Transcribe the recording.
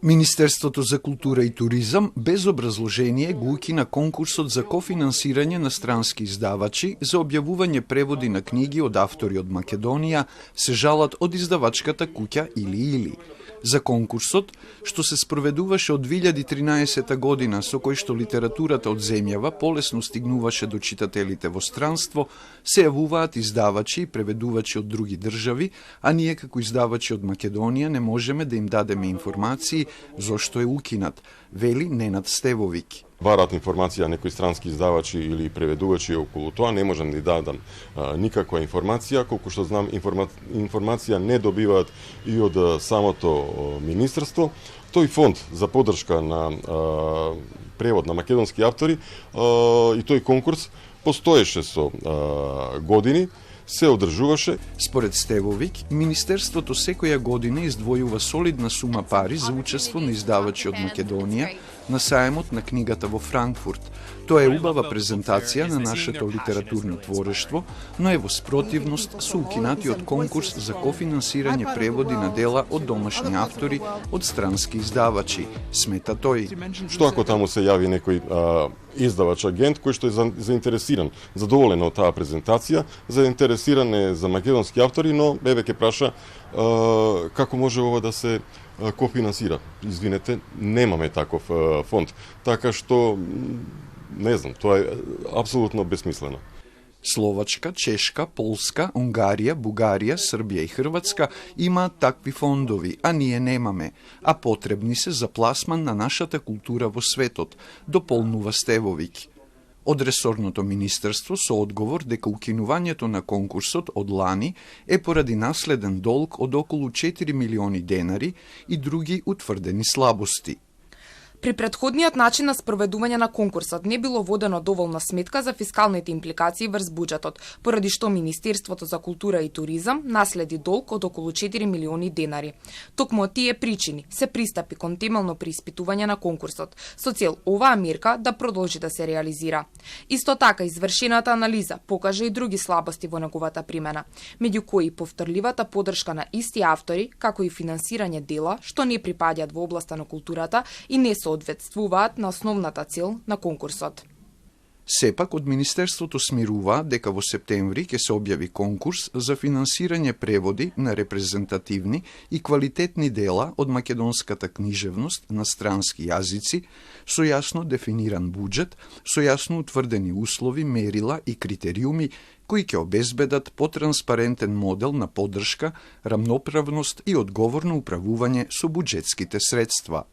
Министерството за култура и туризам без образложение го укина конкурсот за кофинансирање на странски издавачи за објавување преводи на книги од автори од Македонија се жалат од издавачката куќа Или. За конкурсот, што се спроведуваше од 2013 година, со кој што литературата од земјава полесно стигнуваше до читателите во странство, се јавуваат издавачи и преведувачи од други држави, а ние како издавачи од Македонија не можеме да им дадеме информации зошто е укинат, вели Ненад Стевовик. Барат информација некои странски издавачи или преведувачи околу тоа, не можам да дадам никаква информација, колку што знам информација не добиваат и од самото министерство. Тој фонд за поддршка на превод на македонски автори и тој конкурс постоеше со години, се одржуваше. Според Стевовик, Министерството секоја година издвојува солидна сума пари за учество на издавачи од Македонија на саемот на книгата во Франкфурт. Тоа е убава презентација на нашето литературно творештво, но е во спротивност со укинатиот конкурс за кофинансирање преводи на дела од домашни автори од странски издавачи, смета тој. Што ако таму се јави некој издавач агент кој што е заинтересиран, задоволен од таа презентација, заинтересиран е за македонски автори, но ќе праша како може ова да се кофинансира. Извинете, немаме таков фонд. Така што не знам, тоа е апсолутно бесмислено. Словачка, Чешка, Полска, Унгарија, Бугарија, Србија и Хрватска имаат такви фондови, а ние немаме, а потребни се за пласман на нашата култура во светот, дополнува Стевовик. Од ресорното министерство со одговор дека укинувањето на конкурсот од лани е поради наследен долг од околу 4 милиони денари и други утврдени слабости. При претходниот начин на спроведување на конкурсот не било водено доволна сметка за фискалните импликации врз буџетот, поради што Министерството за култура и туризам наследи долг од околу 4 милиони денари. Токму од тие причини се пристапи кон темелно преиспитување на конкурсот, со цел оваа мерка да продолжи да се реализира. Исто така, извршената анализа покажа и други слабости во неговата примена, меѓу кои повторливата поддршка на исти автори, како и финансирање дела што не припаѓаат во областа на културата и не соодветствуваат на основната цел на конкурсот. Сепак, од Министерството смируваат дека во септември ќе се објави конкурс за финансирање преводи на репрезентативни и квалитетни дела од македонската книжевност на странски јазици, со јасно дефиниран буџет, со јасно утврдени услови, мерила и критериуми кои ќе обезбедат потранспарентен модел на поддршка, рамноправност и одговорно управување со буџетските средства.